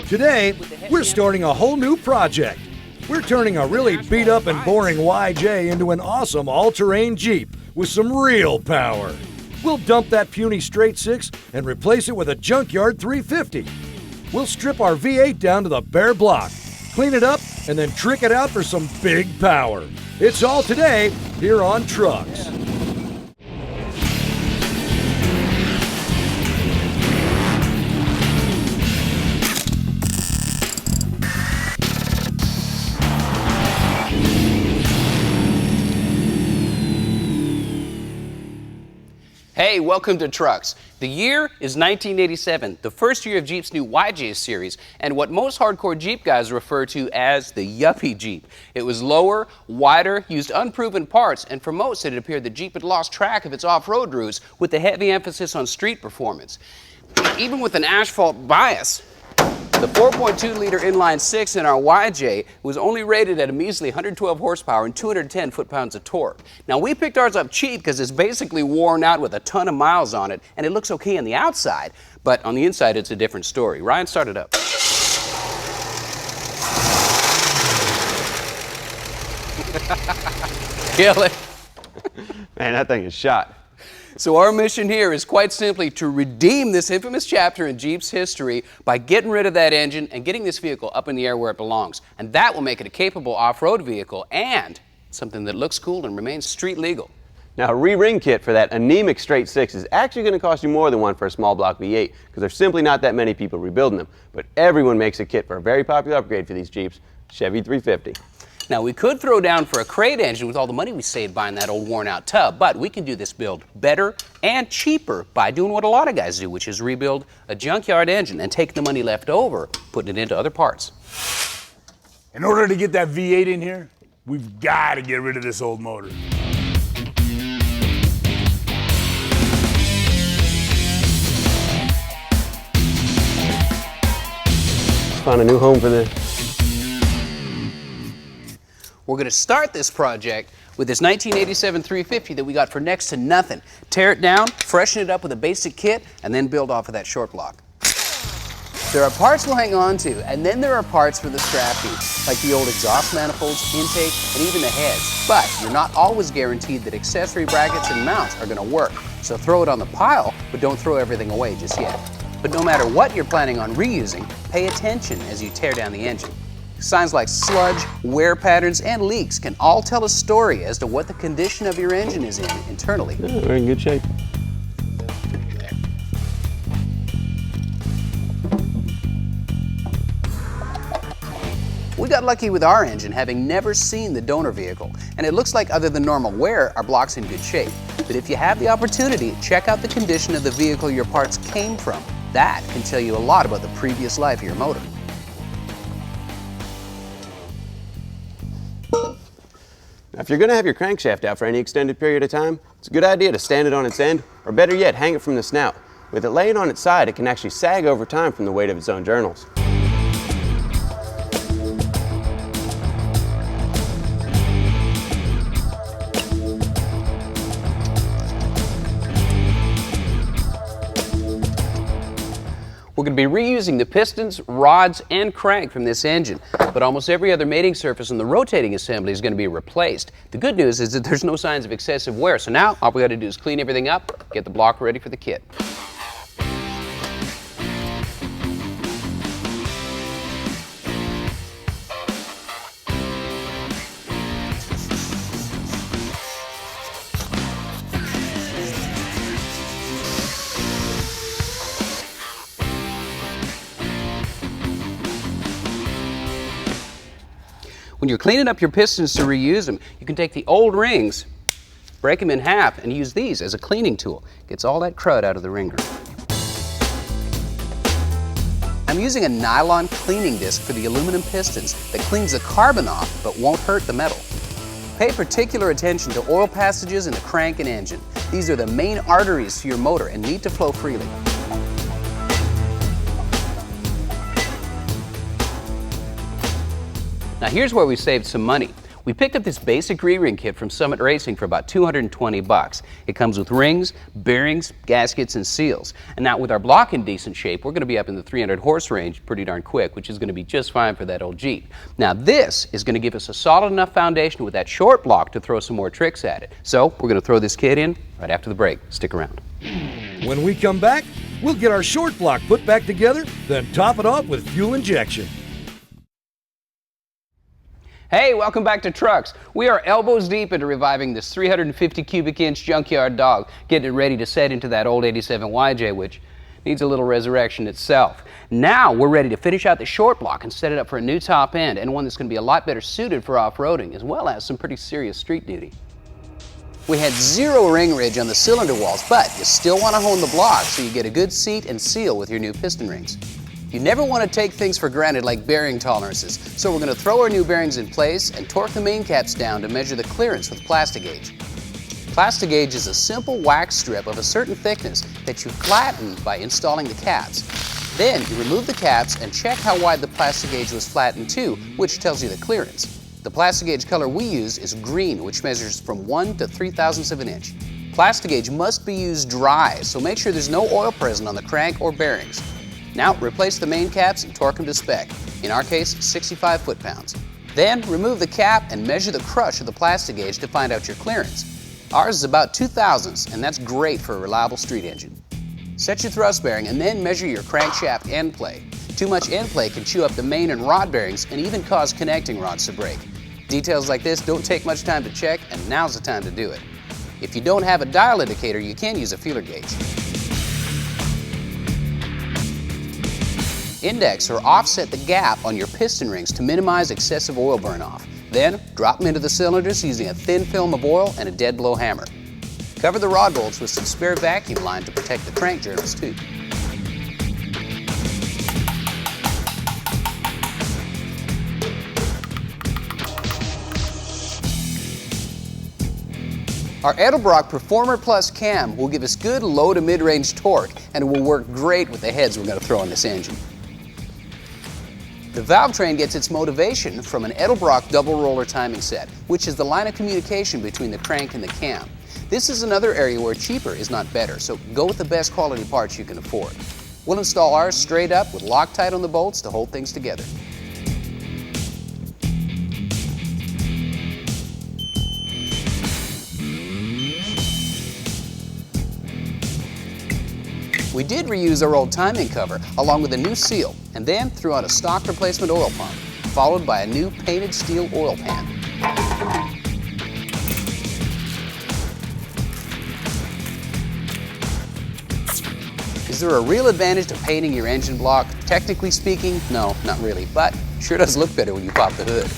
Today, we're starting a whole new project. We're turning a really beat up and boring YJ into an awesome all-terrain Jeep with some real power. We'll dump that puny straight six and replace it with a junkyard 350. We'll strip our V8 down to the bare block, clean it up, and then trick it out for some big power. It's all today here on Trucks. Hey, welcome to Trucks. The year is 1987, the first year of Jeep's new YJ series, and what most hardcore Jeep guys refer to as the yuppie Jeep. It was lower, wider, used unproven parts, and for most it appeared that Jeep had lost track of its off-road routes with a heavy emphasis on street performance. Even with an asphalt bias, the 4.2-liter inline-six in our YJ was only rated at a measly 112 horsepower and 210 foot-pounds of torque. Now, we picked ours up cheap because it's basically worn out with a ton of miles on it, and it looks okay on the outside, but on the inside, it's a different story. Ryan, start it up. Kill it. Man, that thing is shot. So our mission here is quite simply to redeem this infamous chapter in Jeep's history by getting rid of that engine and getting this vehicle up in the air where it belongs. And that will make it a capable off-road vehicle and something that looks cool and remains street legal. Now, a re-ring kit for that anemic straight six is actually going to cost you more than one for a small block V8 because there's simply not that many people rebuilding them. But everyone makes a kit for a very popular upgrade for these Jeeps, Chevy 350. Now, we could throw down for a crate engine with all the money we saved buying that old worn-out tub, but we can do this build better and cheaper by doing what a lot of guys do, which is rebuild a junkyard engine and take the money left over, putting it into other parts. In order to get that V8 in here, we've got to get rid of this old motor. Found a new home for this. We're going to start this project with this 1987 350 that we got for next to nothing. Tear it down, freshen it up with a basic kit, and then build off of that short block. There are parts we'll hang on to, and then there are parts for the scrap heap, like the old exhaust manifolds, intake, and even the heads. But you're not always guaranteed that accessory brackets and mounts are going to work. So throw it on the pile, but don't throw everything away just yet. But no matter what you're planning on reusing, pay attention as you tear down the engine. Signs like sludge, wear patterns, and leaks can all tell a story as to what the condition of your engine is in internally. Yeah, we're in good shape. We got lucky with our engine, having never seen the donor vehicle, and it looks like other than normal wear, our block's in good shape. But if you have the opportunity, check out the condition of the vehicle your parts came from. That can tell you a lot about the previous life of your motor. Now, if you're going to have your crankshaft out for any extended period of time, it's a good idea to stand it on its end, or better yet, hang it from the snout. With it laying on its side, it can actually sag over time from the weight of its own journals. We're going to be reusing the pistons, rods, and crank from this engine, but almost every other mating surface on the rotating assembly is going to be replaced. The good news is that there's no signs of excessive wear, so now all we got to do is clean everything up, get the block ready for the kit. When you're cleaning up your pistons to reuse them, you can take the old rings, break them in half, and use these as a cleaning tool. Gets all that crud out of the ring groove. I'm using a nylon cleaning disc for the aluminum pistons that cleans the carbon off but won't hurt the metal. Pay particular attention to oil passages in the crank and engine. These are the main arteries to your motor and need to flow freely. Now here's where we saved some money. We picked up this basic re-ring kit from Summit Racing for about $220. It comes with rings, bearings, gaskets, and seals. And now with our block in decent shape, we're going to be up in the 300 horse range pretty darn quick, which is going to be just fine for that old Jeep. Now this is going to give us a solid enough foundation with that short block to throw some more tricks at it. So we're going to throw this kit in right after the break. Stick around. When we come back, we'll get our short block put back together, then top it off with fuel injection. Hey, welcome back to Trucks. We are elbows deep into reviving this 350 cubic inch junkyard dog, getting it ready to set into that old 87 YJ, which needs a little resurrection itself. Now we're ready to finish out the short block and set it up for a new top end, and one that's going to be a lot better suited for off-roading, as well as some pretty serious street duty. We had zero ring ridge on the cylinder walls, but you still want to hone the block so you get a good seat and seal with your new piston rings. You never want to take things for granted like bearing tolerances, so we're going to throw our new bearings in place and torque the main caps down to measure the clearance with Plastigage. Plastigage is a simple wax strip of a certain thickness that you flatten by installing the caps. Then you remove the caps and check how wide the Plastigage was flattened to, which tells you the clearance. The Plastigage color we use is green, which measures from 1 to 3/1000 of an inch. Plastigage must be used dry, so make sure there's no oil present on the crank or bearings. Now replace the main caps and torque them to spec, in our case 65 foot-pounds. Then remove the cap and measure the crush of the Plastigage to find out your clearance. Ours is about 2/1000, and that's great for a reliable street engine. Set your thrust bearing and then measure your crankshaft end play. Too much end play can chew up the main and rod bearings and even cause connecting rods to break. Details like this don't take much time to check, and now's the time to do it. If you don't have a dial indicator, you can use a feeler gauge. Index or offset the gap on your piston rings to minimize excessive oil burn off. Then drop them into the cylinders using a thin film of oil and a dead blow hammer. Cover the rod bolts with some spare vacuum line to protect the crank journals too. Our Edelbrock Performer Plus cam will give us good low to mid-range torque, and it will work great with the heads we're going to throw on this engine. The valve train gets its motivation from an Edelbrock double roller timing set, which is the line of communication between the crank and the cam. This is another area where cheaper is not better, so go with the best quality parts you can afford. We'll install ours straight up with Loctite on the bolts to hold things together. We did reuse our old timing cover along with a new seal, and then threw on a stock replacement oil pump, followed by a new painted steel oil pan. Is there a real advantage to painting your engine block? Technically speaking, no, not really, but sure does look better when you pop the hood.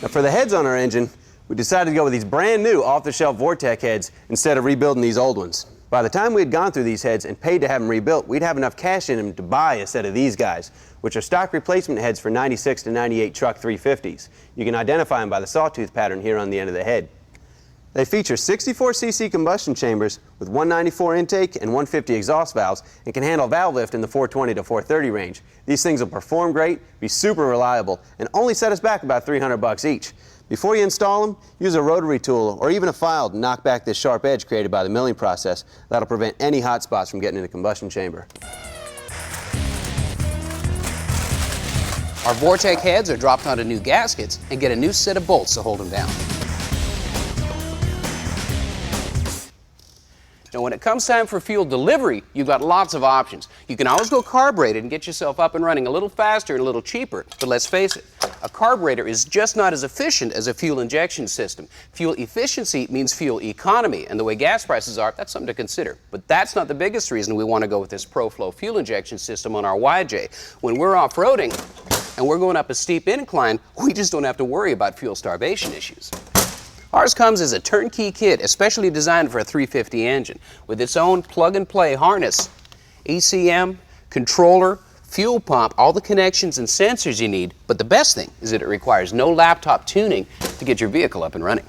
Now for the heads on our engine, we decided to go with these brand new off-the-shelf Vortec heads instead of rebuilding these old ones. By the time we had gone through these heads and paid to have them rebuilt, we'd have enough cash in them to buy a set of these guys, which are stock replacement heads for 96 to 98 truck 350s. You can identify them by the sawtooth pattern here on the end of the head. They feature 64cc combustion chambers with 194 intake and 150 exhaust valves and can handle valve lift in the 420 to 430 range. These things will perform great, be super reliable, and only set us back about $300 each. Before you install them, use a rotary tool or even a file to knock back this sharp edge created by the milling process. That'll prevent any hot spots from getting in the combustion chamber. Our Vortec heads are dropped onto new gaskets and get a new set of bolts to hold them down. Now when it comes time for fuel delivery, you've got lots of options. You can always go carbureted and get yourself up and running a little faster and a little cheaper, but let's face it, a carburetor is just not as efficient as a fuel injection system. Fuel efficiency means fuel economy, and the way gas prices are, that's something to consider. But that's not the biggest reason we want to go with this ProFlow fuel injection system on our YJ. When we're off-roading and we're going up a steep incline, we just don't have to worry about fuel starvation issues. Ours comes as a turnkey kit, especially designed for a 350 engine, with its own plug-and-play harness, ECM, controller, fuel pump, all the connections and sensors you need, but the best thing is that it requires no laptop tuning to get your vehicle up and running.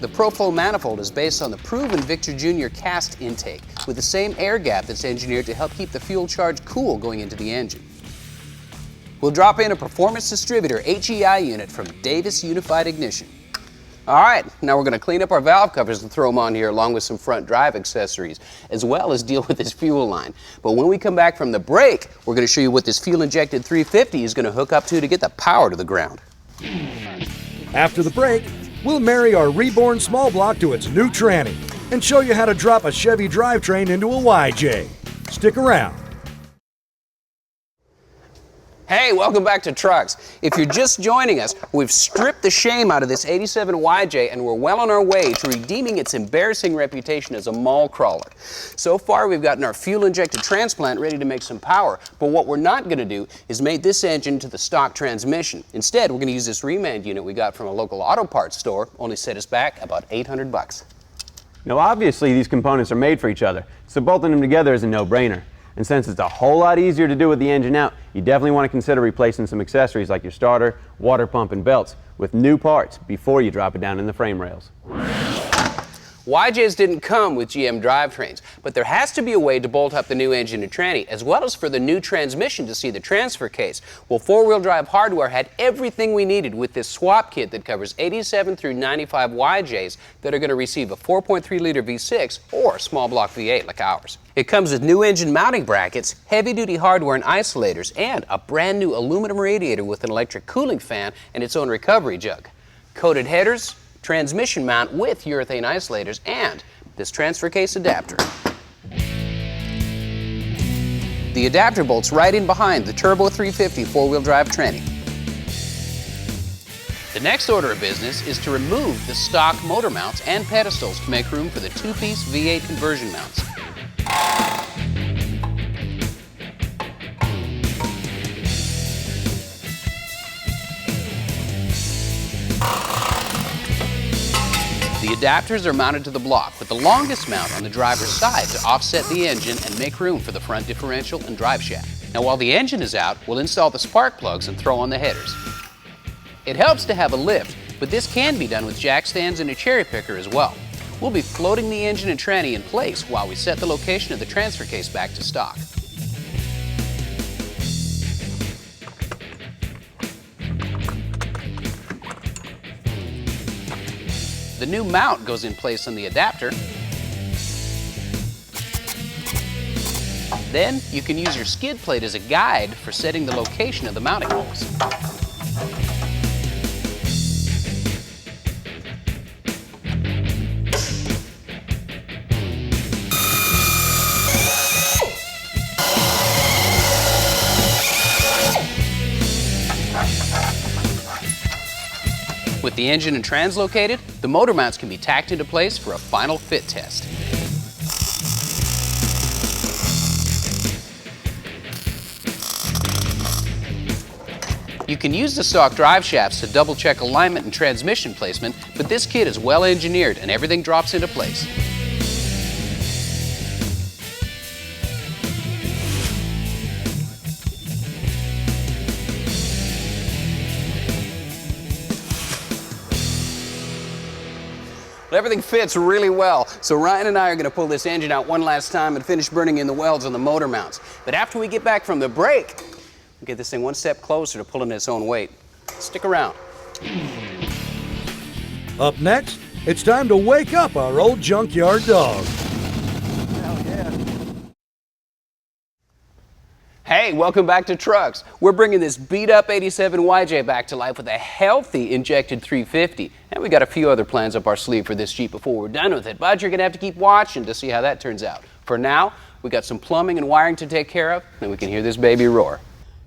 The ProFlow manifold is based on the proven Victor Jr. cast intake, with the same air gap that's engineered to help keep the fuel charge cool going into the engine. We'll drop in a Performance Distributor HEI unit from Davis Unified Ignition. All right, now we're going to clean up our valve covers and throw them on here along with some front drive accessories, as well as deal with this fuel line. But when we come back from the break, we're going to show you what this fuel-injected 350 is going to hook up to get the power to the ground. After the break, we'll marry our reborn small block to its new tranny and show you how to drop a Chevy drivetrain into a YJ. Stick around. Hey, welcome back to Trucks. If you're just joining us, we've stripped the shame out of this 87 YJ and we're well on our way to redeeming its embarrassing reputation as a mall crawler. So far, we've gotten our fuel-injected transplant ready to make some power, but what we're not going to do is mate this engine to the stock transmission. Instead, we're going to use this remand unit we got from a local auto parts store, only set us back about 800 bucks. Now obviously these components are made for each other, so bolting them together is a no-brainer. And since it's a whole lot easier to do with the engine out, you definitely want to consider replacing some accessories like your starter, water pump, and belts with new parts before you drop it down in the frame rails. YJs didn't come with GM drivetrains, but there has to be a way to bolt up the new engine and tranny, as well as for the new transmission to see the transfer case. Well, four-wheel drive hardware had everything we needed with this swap kit that covers 87 through 95 YJs that are going to receive a 4.3-liter V6 or a small block V8 like ours. It comes with new engine mounting brackets, heavy-duty hardware and isolators, and a brand new aluminum radiator with an electric cooling fan and its own recovery jug. Coated headers, transmission mount with urethane isolators, and this transfer case adapter. The adapter bolts right in behind the Turbo 350 four-wheel drive tranny. The next order of business is to remove the stock motor mounts and pedestals to make room for the two-piece V8 conversion mounts. The adapters are mounted to the block with the longest mount on the driver's side to offset the engine and make room for the front differential and drive shaft. Now while the engine is out, we'll install the spark plugs and throw on the headers. It helps to have a lift, but this can be done with jack stands and a cherry picker as well. We'll be floating the engine and tranny in place while we set the location of the transfer case back to stock. The new mount goes in place on the adapter. Then you can use your skid plate as a guide for setting the location of the mounting holes. With the engine and trans located, the motor mounts can be tacked into place for a final fit test. You can use the stock drive shafts to double check alignment and transmission placement, but this kit is well engineered and everything drops into place. Everything fits really well, so Ryan and I are going to pull this engine out one last time and finish burning in the welds on the motor mounts. But after we get back from the break, we'll get this thing one step closer to pulling its own weight. Stick around. Up next, it's time to wake up our old junkyard dog. Hey, welcome back to Trucks. We're bringing this beat-up 87 YJ back to life with a healthy injected 350. And we got a few other plans up our sleeve for this Jeep before we're done with it, but you're going to have to keep watching to see how that turns out. For now, we got some plumbing and wiring to take care of, and we can hear this baby roar.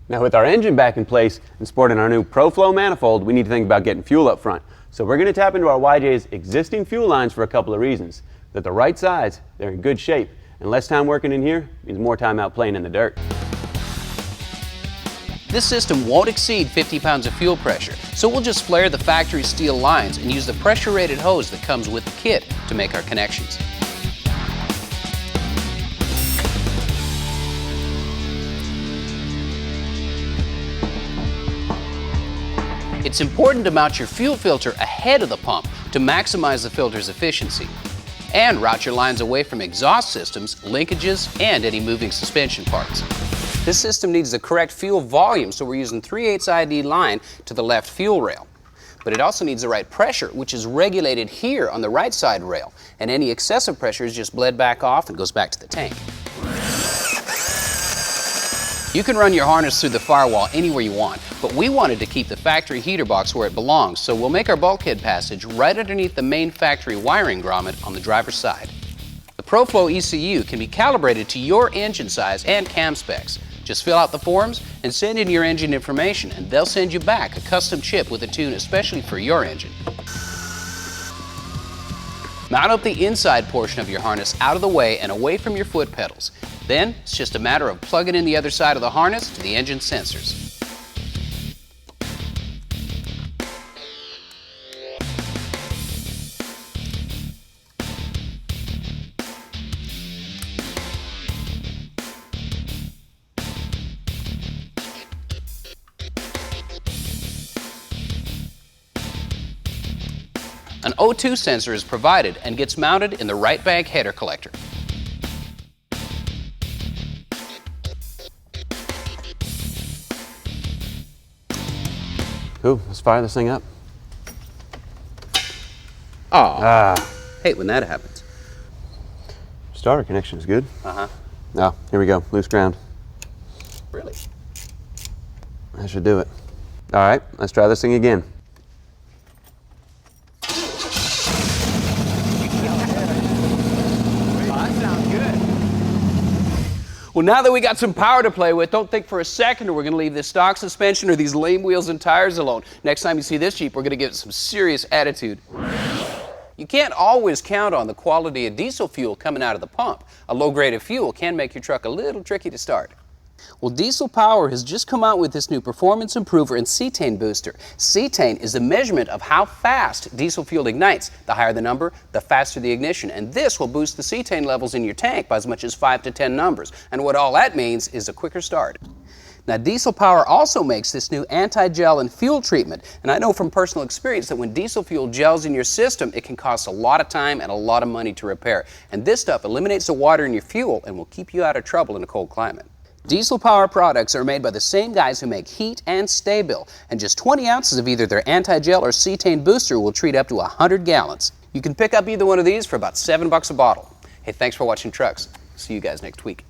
Now with our engine back in place and sporting our new ProFlow manifold, we need to think about getting fuel up front. So we're going to tap into our YJ's existing fuel lines for a couple of reasons. They're the right size, they're in good shape, and less time working in here means more time out playing in the dirt. This system won't exceed 50 pounds of fuel pressure, so we'll just flare the factory steel lines and use the pressure-rated hose that comes with the kit to make our connections. It's important to mount your fuel filter ahead of the pump to maximize the filter's efficiency. And route your lines away from exhaust systems, linkages, and any moving suspension parts. This system needs the correct fuel volume, so we're using 3/8 ID line to the left fuel rail. But it also needs the right pressure, which is regulated here on the right side rail, and any excessive pressure is just bled back off and goes back to the tank. You can run your harness through the firewall anywhere you want, but we wanted to keep the factory heater box where it belongs, so we'll make our bulkhead passage right underneath the main factory wiring grommet on the driver's side. The ProFlow ECU can be calibrated to your engine size and cam specs. Just fill out the forms and send in your engine information, and they'll send you back a custom chip with a tune especially for your engine. Mount up the inside portion of your harness out of the way and away from your foot pedals. Then it's just a matter of plugging in the other side of the harness to the engine sensors. An O2 sensor is provided and gets mounted in the right bag header collector. Cool, let's fire this thing up. Hate when that happens. Starter connection is good. Uh-huh. Oh, here we go, loose ground. Really? That should do it. All right, let's try this thing again. Well, now that we got some power to play with, don't think for a second we're going to leave this stock suspension or these lame wheels and tires alone. Next time you see this Jeep, we're going to give it some serious attitude. You can't always count on the quality of diesel fuel coming out of the pump. A low grade of fuel can make your truck a little tricky to start. Well, Diesel Power has just come out with this new performance improver and cetane booster. Cetane is the measurement of how fast diesel fuel ignites. The higher the number, the faster the ignition. And this will boost the cetane levels in your tank by as much as 5 to 10 numbers. And what all that means is a quicker start. Now, Diesel Power also makes this new anti-gel and fuel treatment. And I know from personal experience that when diesel fuel gels in your system, it can cost a lot of time and a lot of money to repair. And this stuff eliminates the water in your fuel and will keep you out of trouble in a cold climate. Diesel Power products are made by the same guys who make Heat and Sta-Bil, and just 20 ounces of either their anti-gel or cetane booster will treat up to 100 gallons. You can pick up either one of these for about $7 a bottle. Hey, thanks for watching Trucks. See you guys next week.